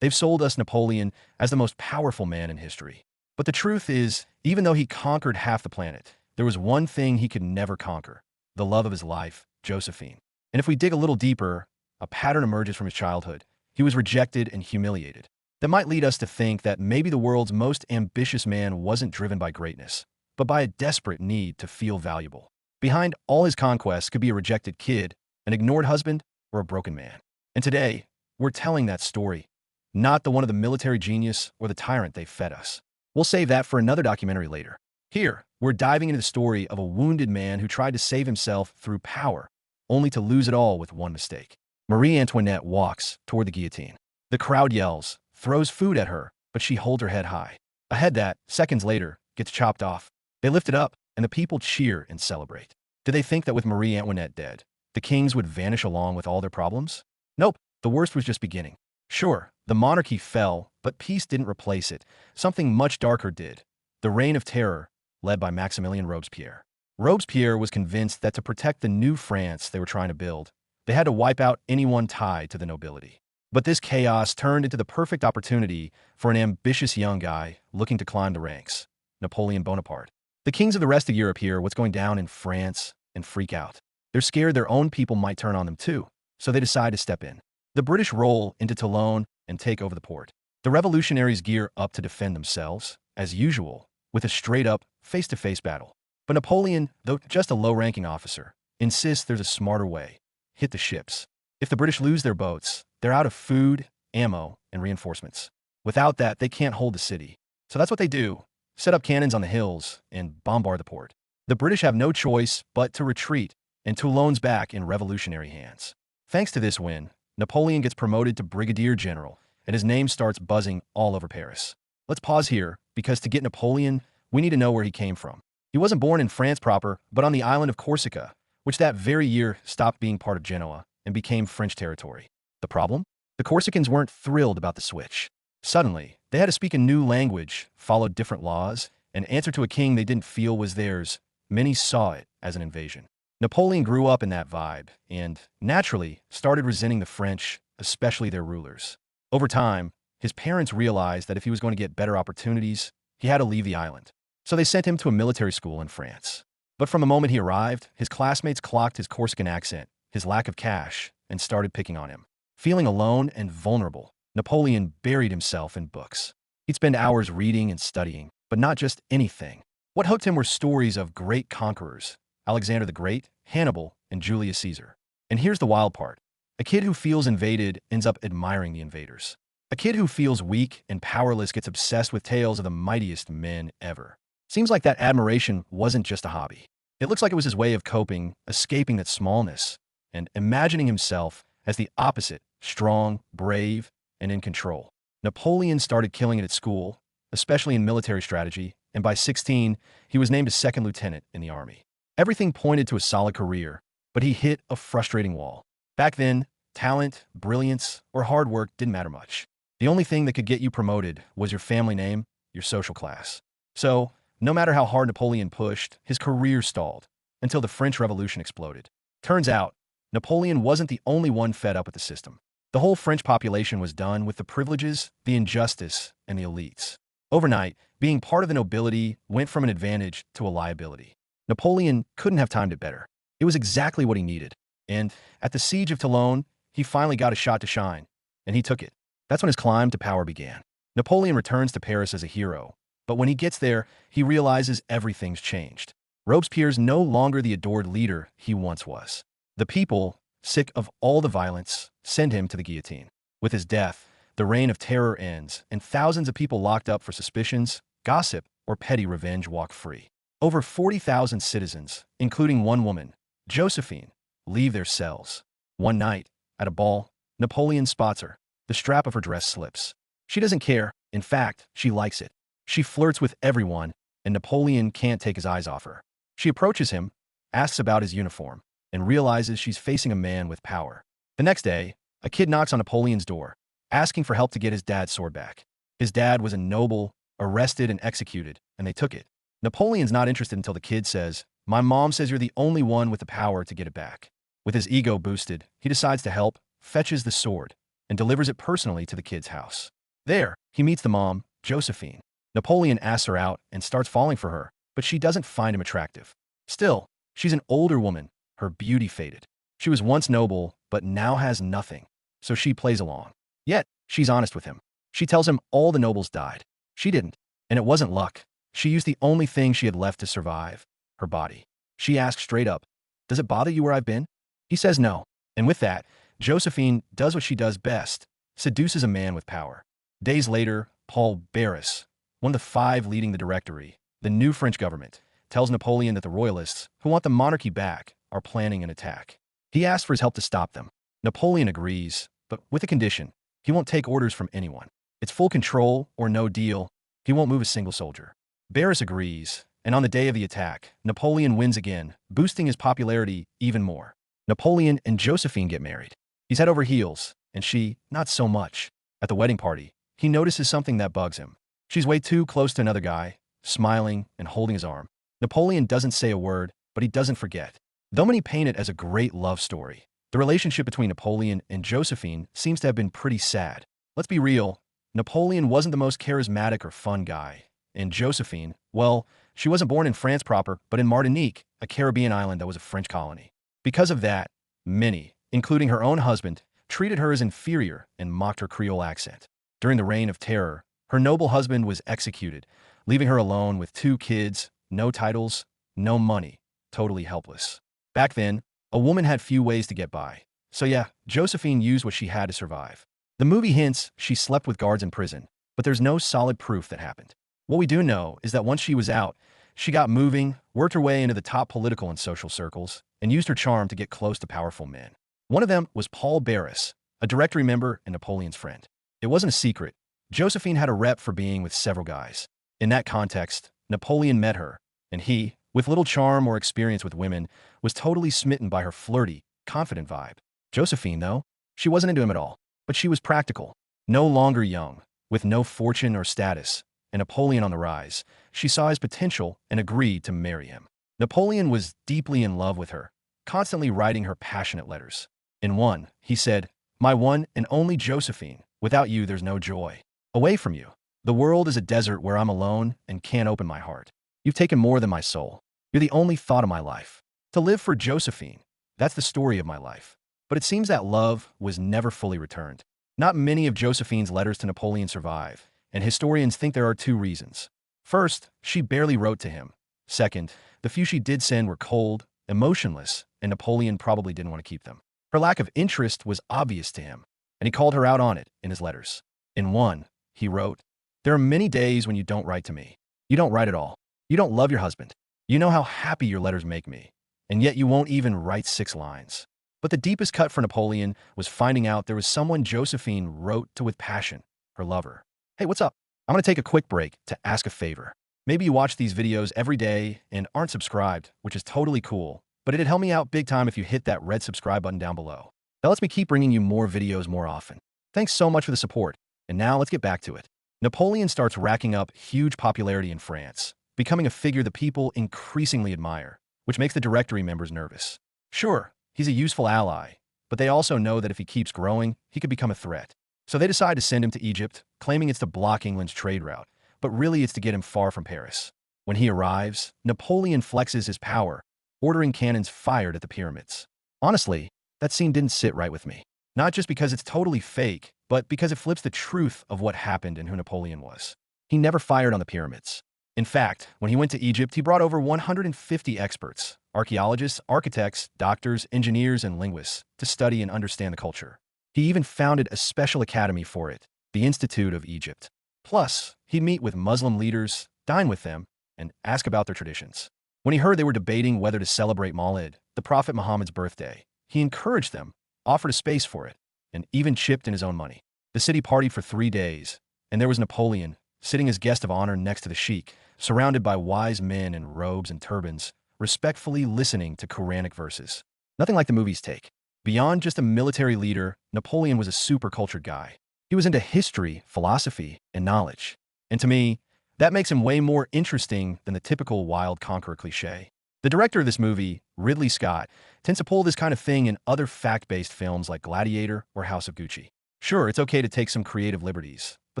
They've sold us Napoleon as the most powerful man in history. But the truth is, even though he conquered half the planet, there was one thing he could never conquer: the love of his life, Josephine. And if we dig a little deeper, a pattern emerges from his childhood. He was rejected and humiliated. That might lead us to think that maybe the world's most ambitious man wasn't driven by greatness, but by a desperate need to feel valuable. Behind all his conquests could be a rejected kid, an ignored husband, or a broken man. And today, we're telling that story, not the one of the military genius or the tyrant they fed us. We'll save that for another documentary later. Here, we're diving into the story of a wounded man who tried to save himself through power, only to lose it all with one mistake. Marie Antoinette walks toward the guillotine. The crowd yells, throws food at her, but she holds her head high. A head that, seconds later, gets chopped off. They lift it up, and the people cheer and celebrate. Did they think that with Marie Antoinette dead, the kings would vanish along with all their problems? Nope, the worst was just beginning. Sure, the monarchy fell, but peace didn't replace it. Something much darker did. The Reign of Terror, led by Maximilien Robespierre. Robespierre was convinced that to protect the new France they were trying to build, they had to wipe out anyone tied to the nobility. But this chaos turned into the perfect opportunity for an ambitious young guy looking to climb the ranks: Napoleon Bonaparte. The kings of the rest of Europe hear what's going down in France and freak out. They're scared their own people might turn on them too, so they decide to step in. The British roll into Toulon and take over the port. The revolutionaries gear up to defend themselves, as usual, with a straight-up, face-to-face battle. But Napoleon, though just a low-ranking officer, insists there's a smarter way: hit the ships. If the British lose their boats, they're out of food, ammo, and reinforcements. Without that, they can't hold the city. So that's what they do: set up cannons on the hills and bombard the port. The British have no choice but to retreat, and Toulon's back in revolutionary hands. Thanks to this win, Napoleon gets promoted to brigadier general, and his name starts buzzing all over Paris. Let's pause here, because to get Napoleon, we need to know where he came from. He wasn't born in France proper, but on the island of Corsica, which that very year stopped being part of Genoa and became French territory. The problem? The Corsicans weren't thrilled about the switch. Suddenly, they had to speak a new language, follow different laws, and answer to a king they didn't feel was theirs. Many saw it as an invasion. Napoleon grew up in that vibe and, naturally, started resenting the French, especially their rulers. Over time, his parents realized that if he was going to get better opportunities, he had to leave the island. So they sent him to a military school in France. But from the moment he arrived, his classmates clocked his Corsican accent, his lack of cash, and started picking on him. Feeling alone and vulnerable, Napoleon buried himself in books. He'd spend hours reading and studying, but not just anything. What hooked him were stories of great conquerors: Alexander the Great, Hannibal, and Julius Caesar. And here's the wild part: a kid who feels invaded ends up admiring the invaders. A kid who feels weak and powerless gets obsessed with tales of the mightiest men ever. Seems like that admiration wasn't just a hobby. It looks like it was his way of coping, escaping that smallness, and imagining himself as the opposite: strong, brave, and in control. Napoleon started killing it at school, especially in military strategy, and by 16, he was named a second lieutenant in the army. Everything pointed to a solid career, but he hit a frustrating wall. Back then, talent, brilliance, or hard work didn't matter much. The only thing that could get you promoted was your family name, your social class. So, no matter how hard Napoleon pushed, his career stalled until the French Revolution exploded. Turns out, Napoleon wasn't the only one fed up with the system. The whole French population was done with the privileges, the injustice, and the elites. Overnight, being part of the nobility went from an advantage to a liability. Napoleon couldn't have timed it better. It was exactly what he needed. And at the siege of Toulon, he finally got a shot to shine, and he took it. That's when his climb to power began. Napoleon returns to Paris as a hero, but when he gets there, he realizes everything's changed. Robespierre's no longer the adored leader he once was. The people, sick of all the violence, send him to the guillotine. With his death, the Reign of Terror ends, and thousands of people locked up for suspicions, gossip, or petty revenge walk free. Over 40,000 citizens, including one woman, Josephine, leave their cells. One night, at a ball, Napoleon spots her. The strap of her dress slips. She doesn't care. In fact, she likes it. She flirts with everyone, and Napoleon can't take his eyes off her. She approaches him, asks about his uniform, and realizes she's facing a man with power. The next day, a kid knocks on Napoleon's door, asking for help to get his dad's sword back. His dad was a noble, arrested and executed, and they took it. Napoleon's not interested until the kid says, "My mom says you're the only one with the power to get it back." With his ego boosted, he decides to help, fetches the sword, and delivers it personally to the kid's house. There, he meets the mom, Josephine. Napoleon asks her out and starts falling for her, but she doesn't find him attractive. Still, she's an older woman, her beauty faded. She was once noble, but now has nothing, so she plays along. Yet, she's honest with him. She tells him all the nobles died. She didn't, and it wasn't luck. She used the only thing she had left to survive, her body. She asks straight up, "Does it bother you where I've been?" He says no, and with that, Josephine does what she does best, seduces a man with power. Days later, Paul Barras, one of the 5 leading the Directory, the new French government, tells Napoleon that the royalists, who want the monarchy back, are planning an attack. He asks for his help to stop them. Napoleon agrees, but with a condition. He won't take orders from anyone. It's full control or no deal. He won't move a single soldier. Barras agrees, and on the day of the attack, Napoleon wins again, boosting his popularity even more. Napoleon and Josephine get married. He's head over heels, and she, not so much. At the wedding party, he notices something that bugs him. She's way too close to another guy, smiling and holding his arm. Napoleon doesn't say a word, but he doesn't forget. Though many paint it as a great love story, the relationship between Napoleon and Josephine seems to have been pretty sad. Let's be real, Napoleon wasn't the most charismatic or fun guy. And Josephine, well, she wasn't born in France proper, but in Martinique, a Caribbean island that was a French colony. Because of that, many, including her own husband, treated her as inferior and mocked her Creole accent. During the Reign of Terror, her noble husband was executed, leaving her alone with 2 kids, no titles, no money, totally helpless. Back then, a woman had few ways to get by. So yeah, Josephine used what she had to survive. The movie hints she slept with guards in prison, but there's no solid proof that happened. What we do know is that once she was out, she got moving, worked her way into the top political and social circles, and used her charm to get close to powerful men. One of them was Paul Barras, a Directory member and Napoleon's friend. It wasn't a secret. Josephine had a rep for being with several guys. In that context, Napoleon met her, and he, with little charm or experience with women, was totally smitten by her flirty, confident vibe. Josephine, though, she wasn't into him at all, but she was practical. No longer young, with no fortune or status, and Napoleon on the rise, she saw his potential and agreed to marry him. Napoleon was deeply in love with her, constantly writing her passionate letters. In one, he said, "My one and only Josephine, without you there's no joy. Away from you, the world is a desert where I'm alone and can't open my heart. You've taken more than my soul. You're the only thought of my life. To live for Josephine, that's the story of my life." But it seems that love was never fully returned. Not many of Josephine's letters to Napoleon survive, and historians think there are 2 reasons. First, she barely wrote to him. Second, the few she did send were cold, emotionless, and Napoleon probably didn't want to keep them. Her lack of interest was obvious to him, and he called her out on it in his letters. In one, he wrote, "There are many days when you don't write to me. You don't write at all. You don't love your husband. You know how happy your letters make me, and yet you won't even write 6 lines." But the deepest cut for Napoleon was finding out there was someone Josephine wrote to with passion, her lover. Hey, what's up? I'm going to take a quick break to ask a favor. Maybe you watch these videos every day and aren't subscribed, which is totally cool, but it'd help me out big time if you hit that red subscribe button down below. That lets me keep bringing you more videos more often. Thanks so much for the support. And now let's get back to it. Napoleon starts racking up huge popularity in France, becoming a figure the people increasingly admire, which makes the Directory members nervous. Sure, he's a useful ally, but they also know that if he keeps growing, he could become a threat. So they decide to send him to Egypt, claiming it's to block England's trade route, but really it's to get him far from Paris. When he arrives, Napoleon flexes his power, ordering cannons fired at the pyramids. Honestly, that scene didn't sit right with me. Not just because it's totally fake, but because it flips the truth of what happened and who Napoleon was. He never fired on the pyramids. In fact, when he went to Egypt, he brought over 150 experts, archaeologists, architects, doctors, engineers, and linguists, to study and understand the culture. He even founded a special academy for it, the Institute of Egypt. Plus, he'd meet with Muslim leaders, dine with them, and ask about their traditions. When he heard they were debating whether to celebrate Mawlid, the Prophet Muhammad's birthday, he encouraged them, offered a space for it, and even chipped in his own money. The city partied for 3 days, and there was Napoleon, sitting as guest of honor next to the sheikh, surrounded by wise men in robes and turbans, respectfully listening to Quranic verses. Nothing like the movies take. Beyond just a military leader, Napoleon was a super cultured guy. He was into history, philosophy, and knowledge. And to me, that makes him way more interesting than the typical wild conqueror cliché. The director of this movie, Ridley Scott, tends to pull this kind of thing in other fact-based films like Gladiator or House of Gucci. Sure, it's okay to take some creative liberties, but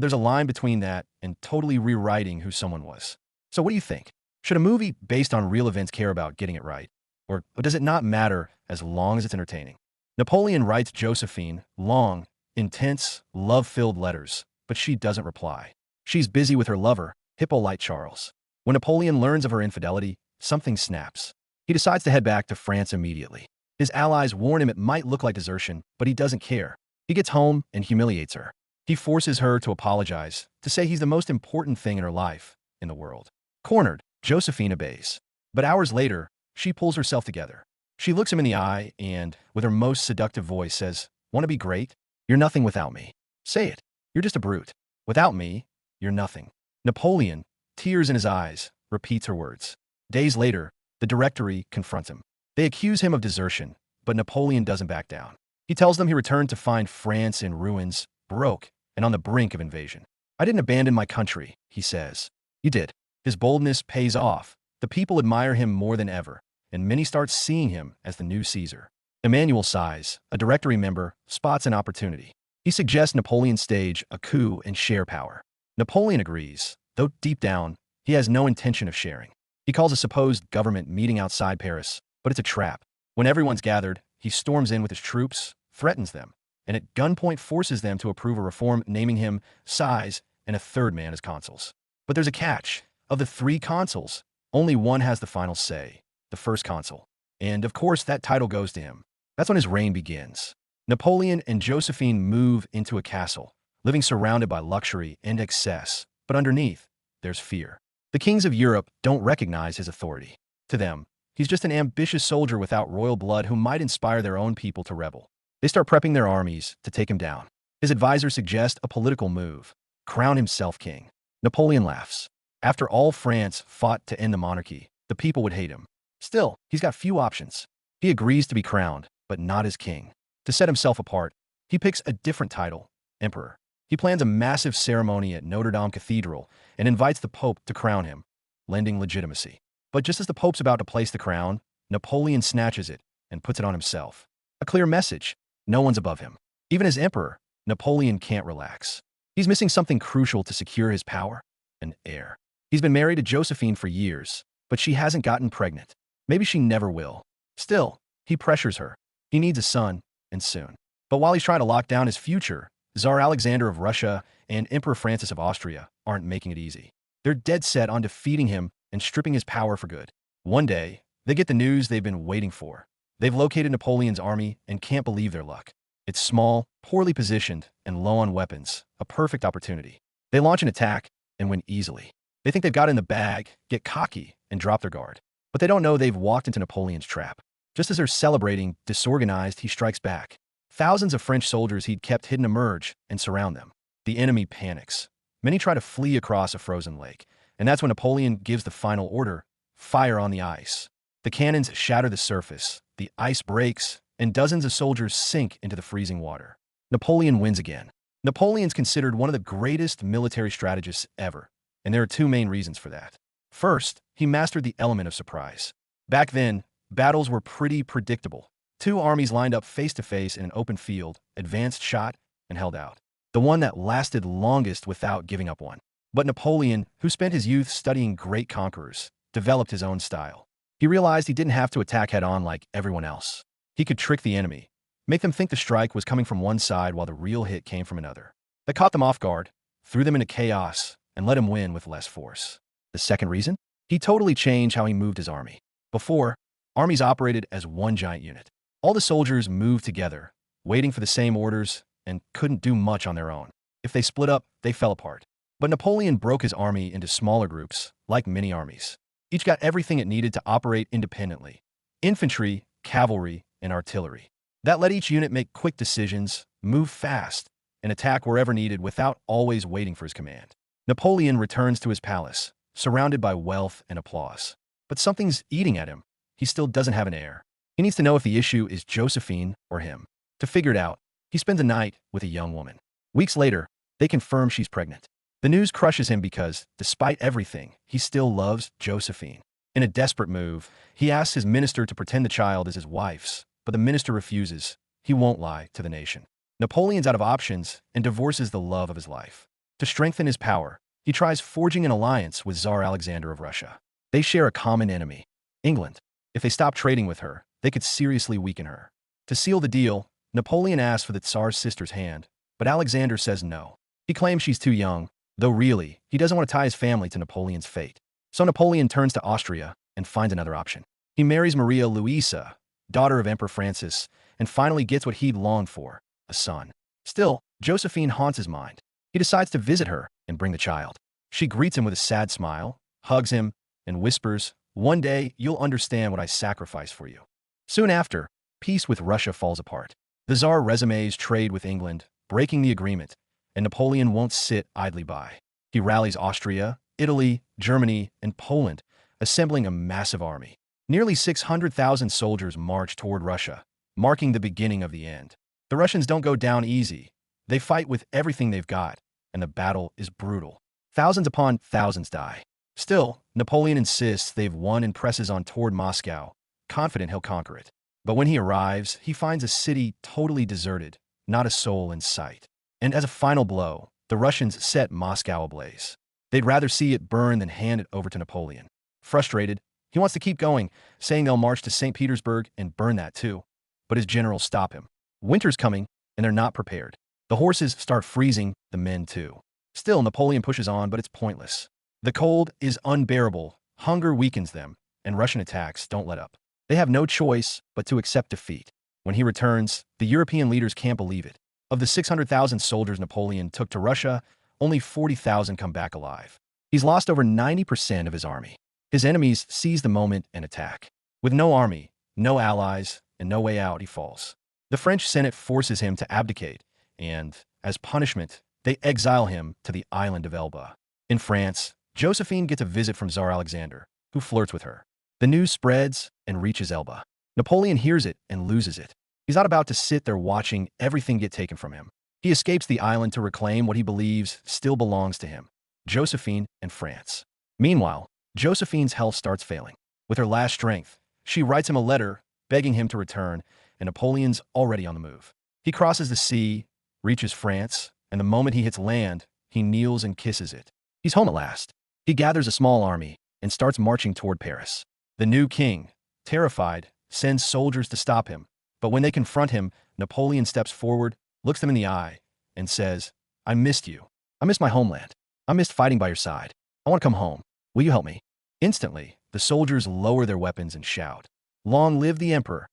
there's a line between that and totally rewriting who someone was. So what do you think? Should a movie based on real events care about getting it right? Or does it not matter as long as it's entertaining? Napoleon writes Josephine long, intense, love-filled letters, but she doesn't reply. She's busy with her lover, Hippolyte Charles. When Napoleon learns of her infidelity, something snaps. He decides to head back to France immediately. His allies warn him it might look like desertion, but he doesn't care. He gets home and humiliates her. He forces her to apologize, to say he's the most important thing in her life, in the world. Cornered, Josephine obeys. But hours later, she pulls herself together. She looks him in the eye and, with her most seductive voice, says, "Want to be great? You're nothing without me. Say it. You're just a brute. Without me, you're nothing." Napoleon, tears in his eyes, repeats her words. Days later, the Directory confronts him. They accuse him of desertion, but Napoleon doesn't back down. He tells them he returned to find France in ruins, broke, and on the brink of invasion. "I didn't abandon my country," he says. "You did." His boldness pays off. The people admire him more than ever, and many start seeing him as the new Caesar. Emmanuel Size, a Directory member, spots an opportunity. He suggests Napoleon stage a coup and share power. Napoleon agrees, though deep down, he has no intention of sharing. He calls a supposed government meeting outside Paris, but it's a trap. When everyone's gathered, he storms in with his troops, threatens them, and at gunpoint forces them to approve a reform naming him Size and a third man as consuls. But there's a catch. Of the 3 consuls, only one has the final say, the first consul. And of course, that title goes to him. That's when his reign begins. Napoleon and Josephine move into a castle, living surrounded by luxury and excess, but underneath, there's fear. The kings of Europe don't recognize his authority. To them, he's just an ambitious soldier without royal blood who might inspire their own people to rebel. They start prepping their armies to take him down. His advisors suggest a political move, crown himself king. Napoleon laughs. After all France fought to end the monarchy, the people would hate him. Still, he's got few options. He agrees to be crowned, but not as king. To set himself apart, he picks a different title, emperor. He plans a massive ceremony at Notre Dame Cathedral and invites the Pope to crown him, lending legitimacy. But just as the Pope's about to place the crown, Napoleon snatches it and puts it on himself. A clear message: no one's above him. Even as emperor, Napoleon can't relax. He's missing something crucial to secure his power: an heir. He's been married to Josephine for years, but she hasn't gotten pregnant. Maybe she never will. Still, he pressures her. He needs a son, and soon. But while he's trying to lock down his future, Tsar Alexander of Russia and Emperor Francis of Austria aren't making it easy. They're dead set on defeating him and stripping his power for good. One day, they get the news they've been waiting for. They've located Napoleon's army and can't believe their luck. It's small, poorly positioned, and low on weapons, a perfect opportunity. They launch an attack and win easily. They think they've got it in the bag, get cocky, and drop their guard. But they don't know they've walked into Napoleon's trap. Just as they're celebrating, disorganized, he strikes back. Thousands of French soldiers he'd kept hidden emerge and surround them. The enemy panics. Many try to flee across a frozen lake, and that's when Napoleon gives the final order: fire on the ice. The cannons shatter the surface, the ice breaks, and dozens of soldiers sink into the freezing water. Napoleon wins again. Napoleon's considered one of the greatest military strategists ever, and there are 2 main reasons for that. First, he mastered the element of surprise. Back then, battles were pretty predictable. 2 armies lined up face to face in an open field, advanced, shot, and held out. The one that lasted longest without giving up one. But Napoleon, who spent his youth studying great conquerors, developed his own style. He realized he didn't have to attack head-on like everyone else. He could trick the enemy, make them think the strike was coming from one side while the real hit came from another. That caught them off guard, threw them into chaos, and let him win with less force. The second reason? He totally changed how he moved his army. Before, armies operated as one giant unit. All the soldiers moved together, waiting for the same orders, and couldn't do much on their own. If they split up, they fell apart. But Napoleon broke his army into smaller groups, like mini armies. Each got everything it needed to operate independently: infantry, cavalry, and artillery. That let each unit make quick decisions, move fast, and attack wherever needed without always waiting for his command. Napoleon returns to his palace, surrounded by wealth and applause. But something's eating at him. He still doesn't have an heir. He needs to know if the issue is Josephine or him. To figure it out, he spends a night with a young woman. Weeks later, they confirm she's pregnant. The news crushes him because, despite everything, he still loves Josephine. In a desperate move, he asks his minister to pretend the child is his wife's, but the minister refuses. He won't lie to the nation. Napoleon's out of options and divorces the love of his life. To strengthen his power, he tries forging an alliance with Tsar Alexander of Russia. They share a common enemy, England. If they stop trading with her, they could seriously weaken her. To seal the deal, Napoleon asks for the Tsar's sister's hand, but Alexander says no. He claims she's too young, though really, he doesn't want to tie his family to Napoleon's fate. So Napoleon turns to Austria and finds another option. He marries Maria Louisa, daughter of Emperor Francis, and finally gets what he'd longed for, a son. Still, Josephine haunts his mind. He decides to visit her and bring the child. She greets him with a sad smile, hugs him, and whispers, "One day, you'll understand what I sacrificed for you." Soon after, peace with Russia falls apart. The Tsar resumes trade with England, breaking the agreement, and Napoleon won't sit idly by. He rallies Austria, Italy, Germany, and Poland, assembling a massive army. Nearly 600,000 soldiers march toward Russia, marking the beginning of the end. The Russians don't go down easy. They fight with everything they've got, and the battle is brutal. Thousands upon thousands die. Still, Napoleon insists they've won and presses on toward Moscow, confident he'll conquer it. But when he arrives, he finds a city totally deserted, not a soul in sight. And as a final blow, the Russians set Moscow ablaze. They'd rather see it burn than hand it over to Napoleon. Frustrated, he wants to keep going, saying they'll march to St. Petersburg and burn that too. But his generals stop him. Winter's coming, and they're not prepared. The horses start freezing, the men too. Still, Napoleon pushes on, but it's pointless. The cold is unbearable, hunger weakens them, and Russian attacks don't let up. They have no choice but to accept defeat. When he returns, the European leaders can't believe it. Of the 600,000 soldiers Napoleon took to Russia, only 40,000 come back alive. He's lost over 90% of his army. His enemies seize the moment and attack. With no army, no allies, and no way out, he falls. The French Senate forces him to abdicate, and, as punishment, they exile him to the island of Elba. In France, Josephine gets a visit from Tsar Alexander, who flirts with her. The news spreads and reaches Elba. Napoleon hears it and loses it. He's not about to sit there watching everything get taken from him. He escapes the island to reclaim what he believes still belongs to him, Josephine and France. Meanwhile, Josephine's health starts failing. With her last strength, she writes him a letter begging him to return, and Napoleon's already on the move. He crosses the sea, reaches France, and the moment he hits land, he kneels and kisses it. He's home at last. He gathers a small army and starts marching toward Paris. The new king, terrified, sends soldiers to stop him, but when they confront him, Napoleon steps forward, looks them in the eye, and says, "I missed you. I missed my homeland. I missed fighting by your side. I want to come home. Will you help me?" Instantly, the soldiers lower their weapons and shout, "Long live the emperor!"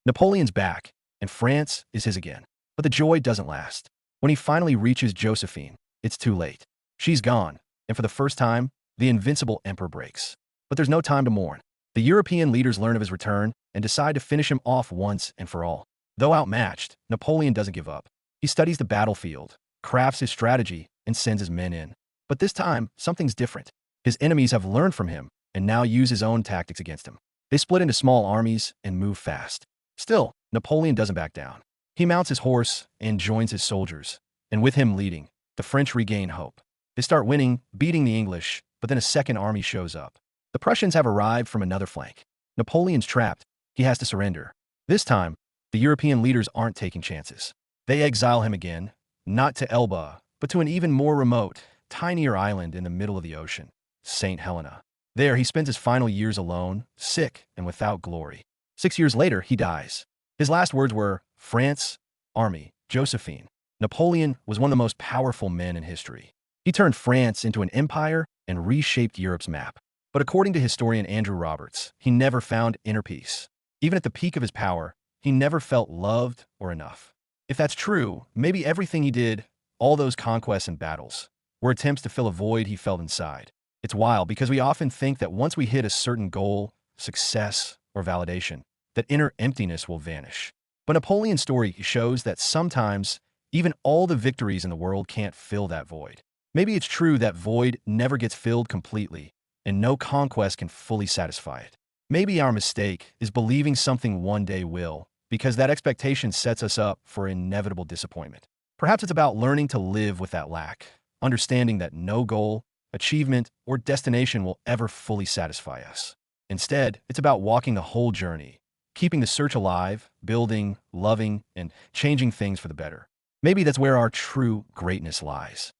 Napoleon's back, and France is his again. But the joy doesn't last. When he finally reaches Josephine, it's too late. She's gone, and for the first time, the invincible emperor breaks. But there's no time to mourn. The European leaders learn of his return and decide to finish him off once and for all. Though outmatched, Napoleon doesn't give up. He studies the battlefield, crafts his strategy, and sends his men in. But this time, something's different. His enemies have learned from him and now use his own tactics against him. They split into small armies and move fast. Still, Napoleon doesn't back down. He mounts his horse and joins his soldiers, and with him leading, the French regain hope. They start winning, beating the English, but then a second army shows up. The Prussians have arrived from another flank. Napoleon's trapped. He has to surrender. This time, the European leaders aren't taking chances. They exile him again, not to Elba, but to an even more remote, tinier island in the middle of the ocean, St. Helena. There, he spends his final years alone, sick and without glory. 6 years later, he dies. His last words were, "France, army, Josephine." Napoleon was one of the most powerful men in history. He turned France into an empire and reshaped Europe's map. But according to historian Andrew Roberts, he never found inner peace. Even at the peak of his power, he never felt loved or enough. If that's true, maybe everything he did, all those conquests and battles, were attempts to fill a void he felt inside. It's wild because we often think that once we hit a certain goal, success, or validation, that inner emptiness will vanish. But Napoleon's story shows that sometimes even all the victories in the world can't fill that void. Maybe it's true that void never gets filled completely, and no conquest can fully satisfy it. Maybe our mistake is believing something one day will, because that expectation sets us up for inevitable disappointment. Perhaps it's about learning to live with that lack, understanding that no goal, achievement, or destination will ever fully satisfy us. Instead, it's about walking the whole journey, keeping the search alive, building, loving, and changing things for the better. Maybe that's where our true greatness lies.